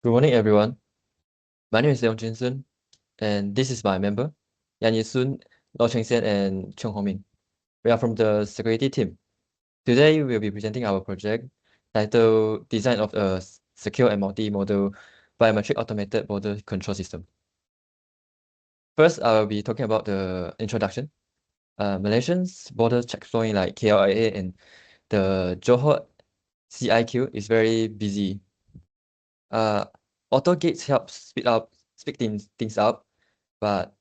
Good morning, everyone. My name is Leong Jinsun, and this is my member, Yan Yi-sun, Lau Cheng-sen, and Cheong Hong-min. We are from the security team. Today, we'll be presenting our project titled Design of a Secure and Multi-Modal Biometric Automated Border Control System. First, I will be talking about the introduction. Malaysians border checkpoint like KLIA and the Johor CIQ is very busy. Auto gates help speed things up, but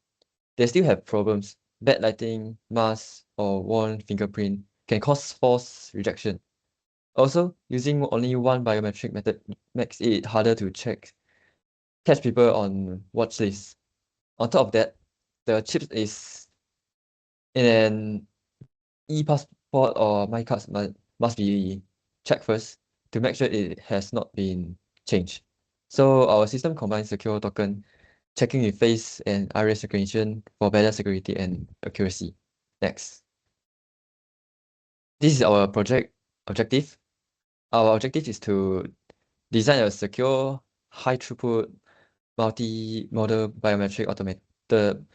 they still have problems. Bad lighting, mask, or worn fingerprint can cause false rejection. Also, using only one biometric method makes it harder to catch people on watch lists. On top of that, the chip is in an e-passport or my cards must be checked first to make sure it has not been changed. So our system combines secure token checking with face and iris recognition for better security and accuracy. Next. This is our project objective. Our objective is to design a secure, high-throughput, multi-modal biometric automated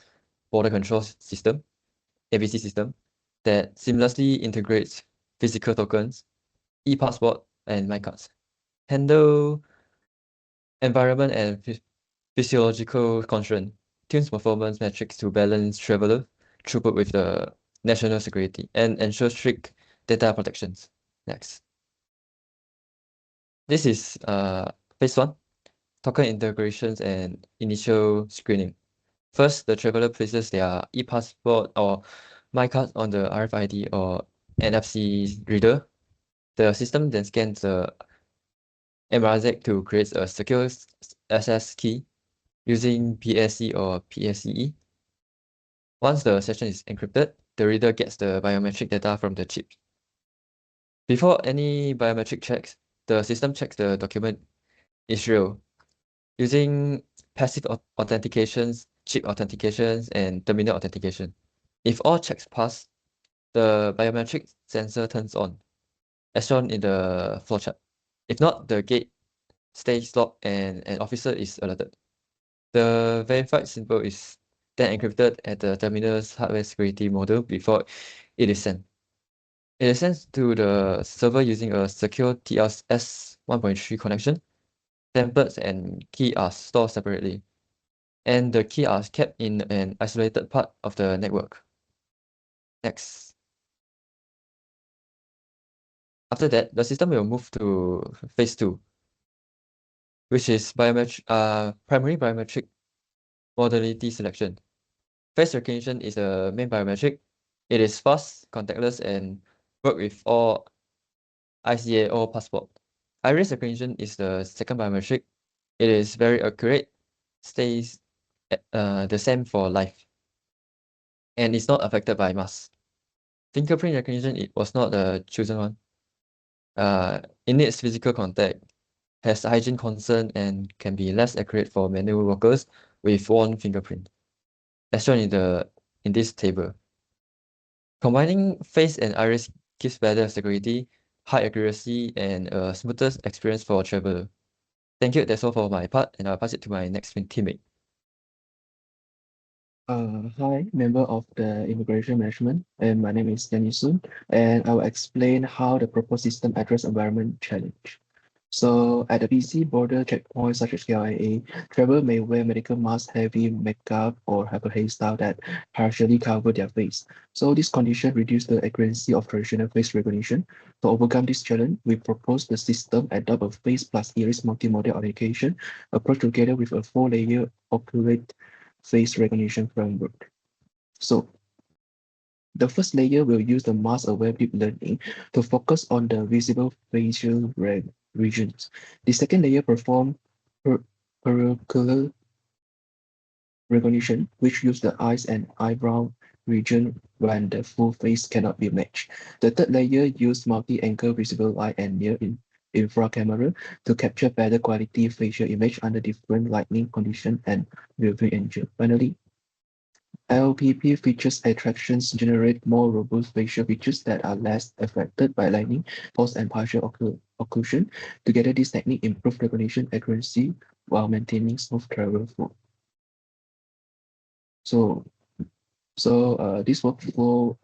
border control system, ABC system, that seamlessly integrates physical tokens, e-passport, and MyCards. Handle environment and physiological constraint, tunes performance metrics to balance traveler throughput with the national security, and ensure strict data protections. Next. This is phase one, token integrations and initial screening. First, the traveler places their e-passport or MyCard on the RFID or NFC reader. The system then scans the MRZ to create a secure access key using PSC or PSCE. Once the session is encrypted, the reader gets the biometric data from the chip. Before any biometric checks, the system checks the document is real using passive authentications, chip authentications, and terminal authentication. If all checks pass, the biometric sensor turns on, as shown in the flowchart. If not, the gate stays locked and an officer is alerted. The verified symbol is then encrypted at the terminal's hardware security module before it is sent. It is sent to the server using a secure TLS 1.3 connection. Templates and key are stored separately, and the key are kept in an isolated part of the network. Next. After that, the system will move to phase 2, which is primary biometric modality selection. Face recognition is the main biometric. It is fast, contactless, and work with all ICA or passport. Iris recognition is the second biometric. It is very accurate, stays the same for life, and is not affected by mask. Fingerprint recognition, it was not the chosen one. It needs physical contact, has hygiene concern, and can be less accurate for manual workers with worn fingerprint, as shown in this table. Combining face and iris gives better security, high accuracy, and a smoother experience for traveler. Thank you. That's all for my part, and I'll pass it to my next teammate. Hi, member of the Immigration Management, and my name is Yan Yi-sun, and I will explain how the proposed system address environment challenge. So at the BC border checkpoints such as KIA, travel may wear medical masks, heavy makeup, or have a hairstyle that partially cover their face. So this condition reduce the accuracy of traditional face recognition. To overcome this challenge, we propose the system adopt a face plus iris multimodal authentication approach together with a 4-layer accurate face recognition framework. So the first layer will use the mask-aware deep learning to focus on the visible facial regions. The second layer performs peripheral recognition, which use the eyes and eyebrow region when the full face cannot be matched. The third layer use multi-angle visible light and near-infra camera to capture better quality facial image under different lighting conditions and viewing angle. Finally, LPP features attractions generate more robust facial features that are less affected by lightning, pulse, and partial occlusion. Together, this technique improves recognition accuracy while maintaining smooth travel flow. So, this workflow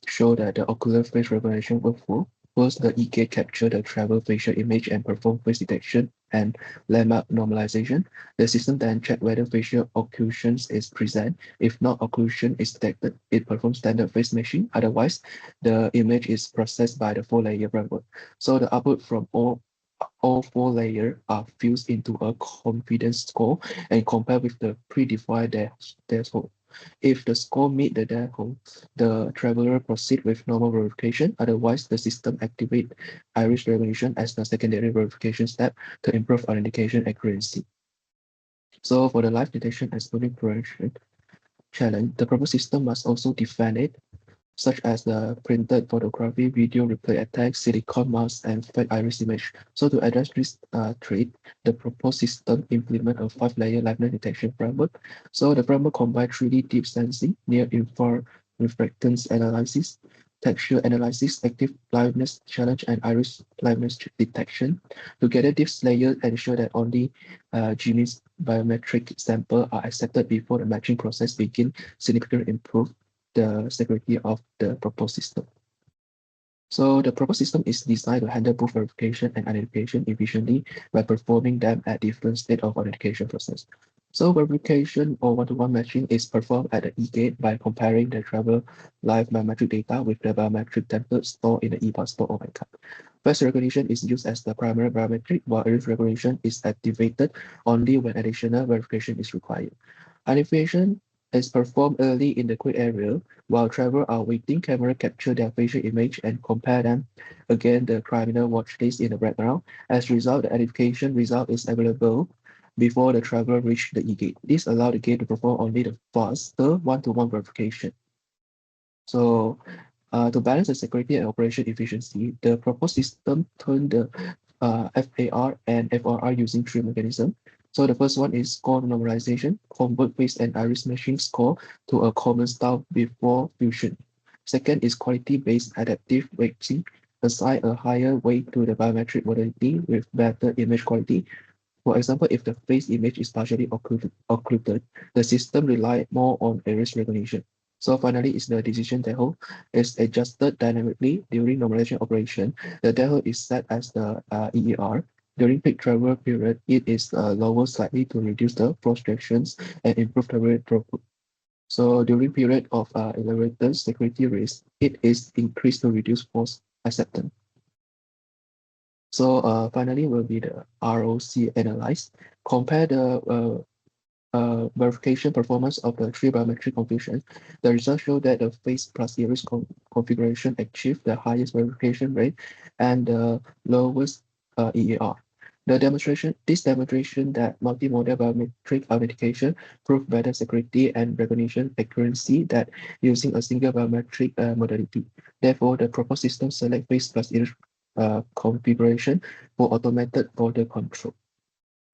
show that the ocular face recognition workflow. First, the e-gate capture the travel facial image and perform face detection and landmark normalization. The system then check whether facial occlusion is present. If not occlusion is detected, it performs standard face matching. Otherwise, the image is processed by the four-layer framework. So the output from all four layers are fused into a confidence score and compared with the predefined threshold. If the score meet the threshold, the traveler proceed with normal verification. Otherwise, the system activate iris recognition as the secondary verification step to improve authentication accuracy. So for the live detection excluding correction challenge, the proper system must also define it such as the printed photography, video replay attack, silicon mask, and fake iris image. So to address this threat, the proposed system implement a 5-layer liveness detection framework. So the framework combines 3D deep sensing, near-infrared reflectance analysis, texture analysis, active liveness challenge, and iris liveness detection. Together, these layers ensure that only genuine biometric samples are accepted before the matching process begins, significantly improve the security of the proposed system. So the proposed system is designed to handle both verification and identification efficiently by performing them at different state of authentication process. So verification or one-to-one matching is performed at the e-gate by comparing the travel live biometric data with the biometric template stored in the e-passport or card. Face recognition is used as the primary biometric, while iris recognition is activated only when additional verification is required. Identification is performed early in the queue area while travelers are waiting. Camera capture their facial image and compare them against the criminal watch list in the background. As a result, the identification result is available before the traveler reach the e-gate. This allows the gate to perform only the faster one-to-one verification. So to balance the security and operation efficiency, the proposed system turned the FAR and FRR using three mechanisms. So the first one is score normalization, convert face and iris matching score to a common style before fusion. Second is quality-based adaptive weighting, assign a higher weight to the biometric modality with better image quality. For example, if the face image is partially occluded, the system relies more on iris recognition. So finally, is the decision threshold is adjusted dynamically during normalization operation. The threshold is set as the EER. During peak travel period, it is lower slightly to reduce the frustrations and improve travel throughput. So during period of elevated security risk, it is increased to reduce false acceptance. So finally will be the ROC analyze. Compare the verification performance of the three biometric configurations. The results show that the face plus iris configuration achieve the highest verification rate and the lowest EER. This demonstration that multimodal biometric authentication prove better security and recognition accuracy that using a single biometric modality. Therefore, the proposed system select face plus iris configuration for automated border control.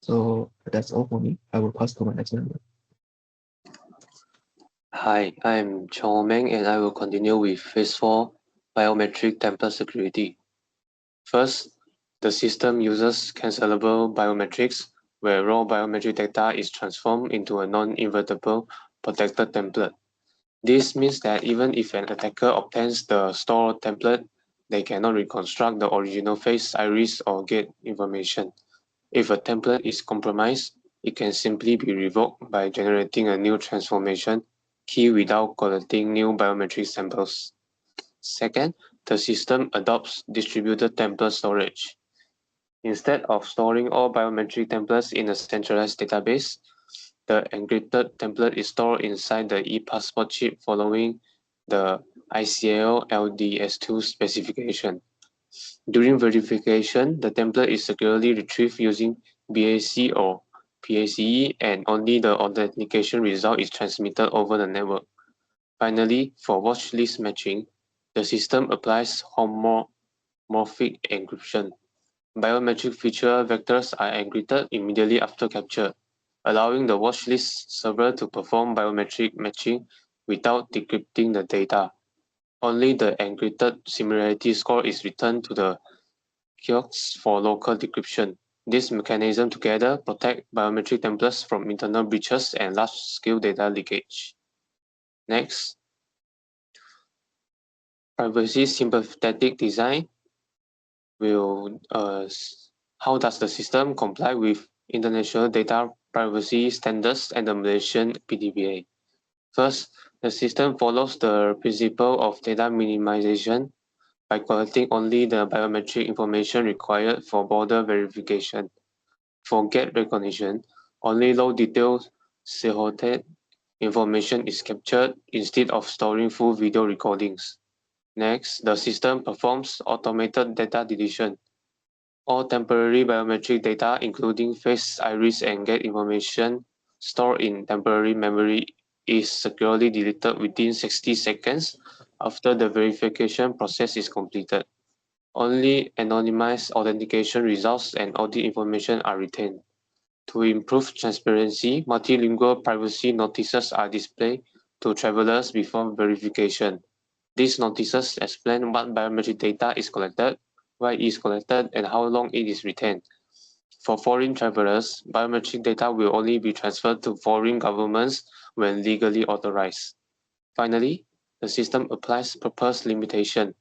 So that's all for me. I will pass to my next member. Hi, I'm Chong Meng and I will continue with Phase 4 Biometric Template Security. First, the system uses cancelable biometrics where raw biometric data is transformed into a non-invertible protected template. This means that even if an attacker obtains the stored template, they cannot reconstruct the original face, iris, or gate information. If a template is compromised, it can simply be revoked by generating a new transformation key without collecting new biometric samples. Second, the system adopts distributed template storage. Instead of storing all biometric templates in a centralized database, the encrypted template is stored inside the e-passport chip following the ICAO LDS2 specification. During verification, the template is securely retrieved using BAC or PACE, and only the authentication result is transmitted over the network. Finally, for watch list matching, the system applies homomorphic encryption. Biometric feature vectors are encrypted immediately after capture, allowing the watchlist server to perform biometric matching without decrypting the data. Only the encrypted similarity score is returned to the kiosks for local decryption. This mechanism together protect biometric templates from internal breaches and large-scale data leakage. Next, privacy sympathetic design will how does the system comply with international data privacy standards and the Malaysian PDPA? First, the system follows the principle of data minimization by collecting only the biometric information required for border verification. For gate recognition, only low-detail silhouette information is captured instead of storing full video recordings. Next, the system performs automated data deletion. All temporary biometric data, including face, iris, and gate information stored in temporary memory, is securely deleted within 60 seconds after the verification process is completed. Only anonymized authentication results and audit information are retained. To improve transparency, multilingual privacy notices are displayed to travelers before verification. These notices explain what biometric data is collected, why it is collected, and how long it is retained. For foreign travelers, biometric data will only be transferred to foreign governments when legally authorized. Finally, the system applies purpose limitation.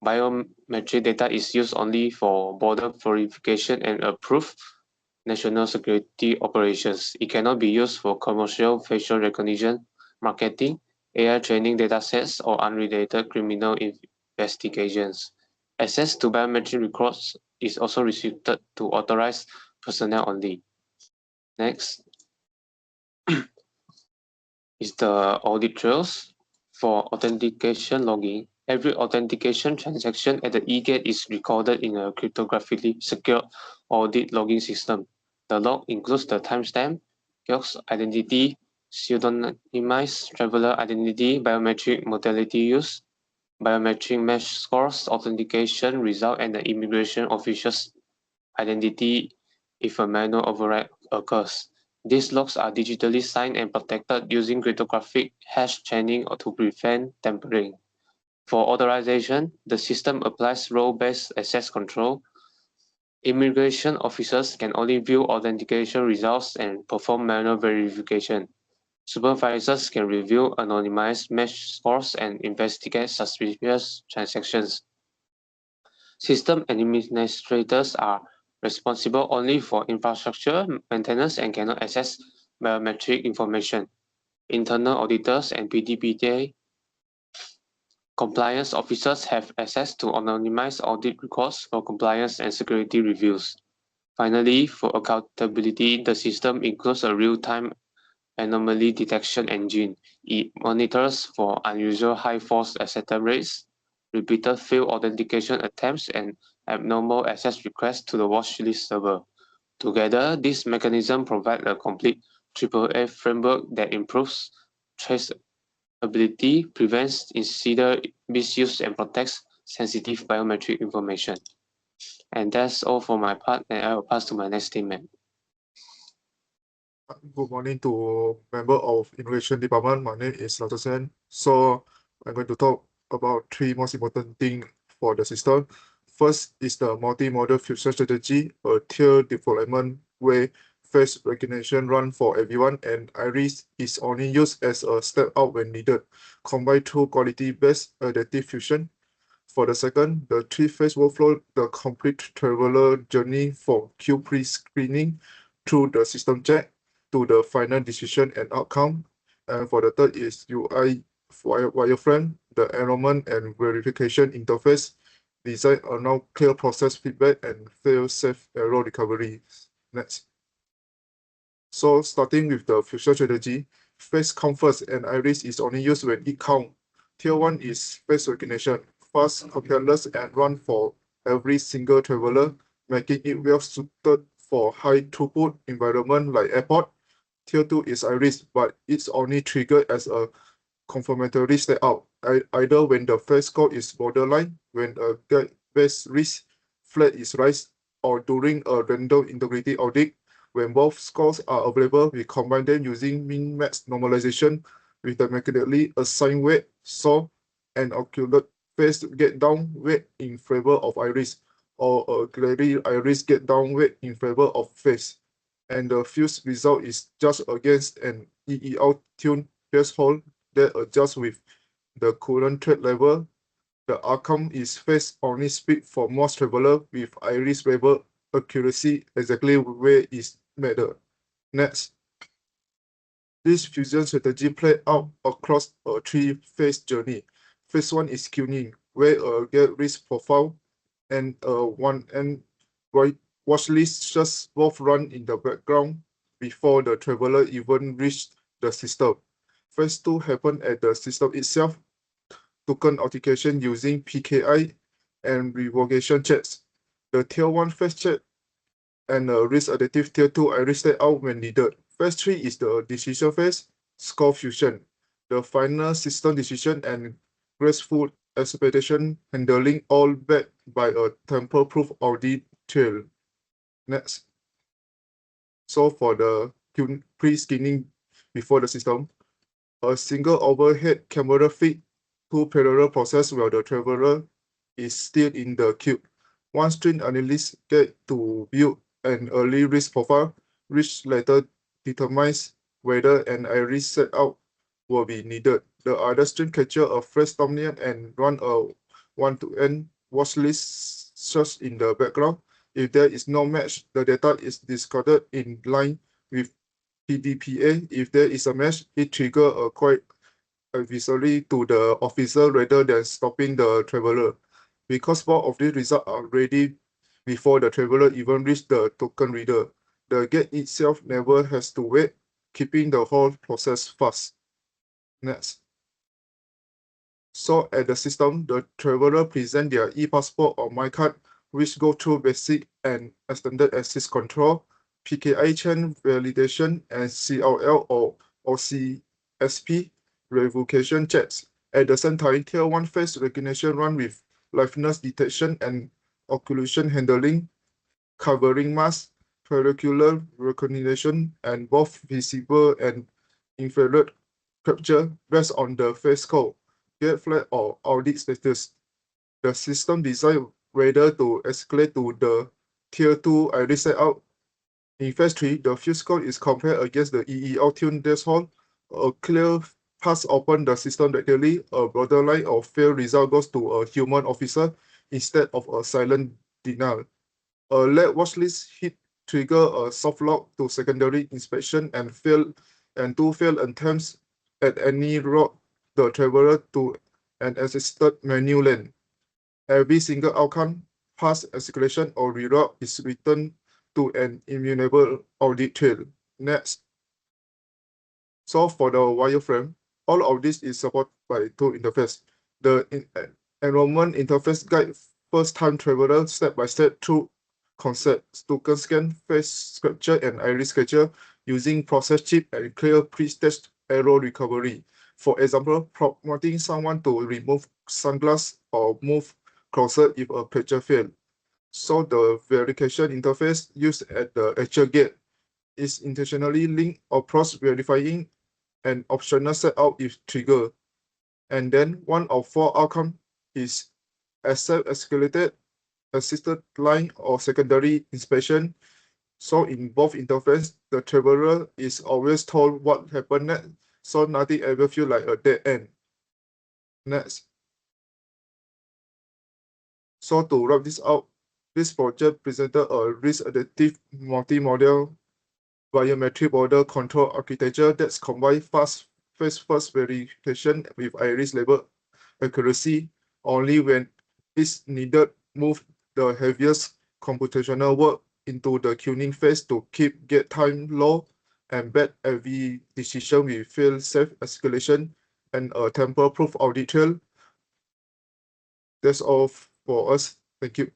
Biometric data is used only for border verification and approved national security operations. It cannot be used for commercial facial recognition, marketing, AI training datasets, or unrelated criminal investigations. Access to biometric records is also restricted to authorized personnel only. Next is the audit trails. For authentication logging, every authentication transaction at the e-gate is recorded in a cryptographically secure audit logging system. The log includes the timestamp, kiosk identity, pseudonymized traveler identity, biometric modality used, biometric mesh scores, authentication result, and the immigration official's identity if a manual override occurs. These logs are digitally signed and protected using cryptographic hash chaining to prevent tampering. For authorization, the system applies role-based access control. Immigration officers can only view authentication results and perform manual verification. Supervisors can review anonymized mesh scores and investigate suspicious transactions. System administrators are responsible only for infrastructure maintenance and cannot access biometric information. Internal auditors and PDPA compliance officers have access to anonymized audit records for compliance and security reviews. Finally, for accountability, the system includes a real-time anomaly detection engine. It monitors for unusual high false acceptance rates, repeated failed authentication attempts, and abnormal access requests to the watchlist server. Together, this mechanism provides a complete AAA framework that improves traceability, prevents insider misuse, and protects sensitive biometric information. And that's all for my part, and I will pass to my next teammate. Good morning to member of Innovation Department. My name is Dr. Sen. So I'm going to talk about three most important things for the system. First is the multi-modal future strategy, a tier deployment where face recognition run for everyone and iris is only used as a step out when needed, combined through quality-based adaptive fusion. For the second, the three-phase workflow, the complete traveler journey from queue pre-screening through the system check to the final decision and outcome. And for the third is UI wireframe, the enrollment and verification interface design a now clear process feedback and fail-safe error recovery. Next. So starting with the future strategy, face count first and iris is only used when it count. Tier 1 is face recognition, fast, contactless, and run for every single traveler, making it well suited for high throughput environment like airport. Tier 2 is iris, but it's only triggered as a confirmatory step out, either when the face score is borderline, when a gate-based risk flag is raised, or during a random integrity audit. When both scores are available, we combine them using min-max normalization with the mechanically assigned weight, so an occult face get down weight in favor of iris. or a glary iris get downweight in favor of face, and the fused result is judged against an EEL tuned threshold that adjusts with the current thread level. The outcome is phase only speed for most traveler with iris level accuracy exactly where is matter. Next, this fusion strategy played out across a three-phase journey. Phase one is tuning, where a get risk profile and a one-end watch list just both run in the background before the traveler even reached the system. Phase two happened at the system itself, token authentication using PKI and revocation checks. The tier 1 phase check and a risk additive tier 2 iris stay out when needed. Phase 3 is the decision phase, score fusion, the final system decision and graceful expectation handling, all backed by a tamper-proof audit trail. Next. So for the pre-scanning before the system, a single overhead camera feed, two parallel process while the traveler is still in the queue. One string analyst get to build an early risk profile, which later determines whether an iris setup will be needed. The other string capture a fresh dominant and run a one-to-end watch list search in the background. If there is no match, the data is discarded in line with PDPA. If there is a match, it triggers a quite advisory to the officer rather than stopping the traveler. Because both of these results are ready before the traveler even reach the token reader, the gate itself never has to wait, keeping the whole process fast. Next. So at the system, the traveler present their e-passport or MyCard, which go through basic and extended access control, PKI chain validation, and CLL or OCSP revocation checks. At the same time, Tier 1 face recognition run with liveness detection and occlusion handling, covering mask, pericular recognition, and both visible and infrared capture based on the face code, get flag or audit status. The system decide whether to escalate to the tier 2 iris setup. In phase 3, the fuse code is compared against the EEL tune threshold. A clear pass open the system regularly. A borderline of failed result goes to a human officer instead of a silent denial. A late watchlist hit trigger a soft lock to secondary inspection and two failed attempts at any route the traveler to an assisted menu lane. Every single outcome, pass, escalation, or reroute is returned to an immutable audit trail. Next. So for the wireframe, all of this is supported by two interface. The enrollment interface guide first-time traveler step-by-step through concepts, token scan, face capture, and iris capture using process chip and clear pre-staged error recovery. For example, prompting someone to remove sunglasses or move closer if a picture failed. So the verification interface used at the actual gate is intentionally linked across verifying an optional setup if triggered. And then one of four outcomes is accept escalated, assisted line, or secondary inspection. So in both interface, the traveler is always told what happened next, so nothing ever feel like a dead end. Next. So to wrap this out, this project presented a risk-adaptive multi-model biometric border control architecture that's combined fast face-first verification with iris level accuracy. Only when it's needed, move the heaviest computational work into the tuning phase to keep gate time low and back every decision with fail-safe escalation and a tamper-proof audit trail. That's all for us. Thank you.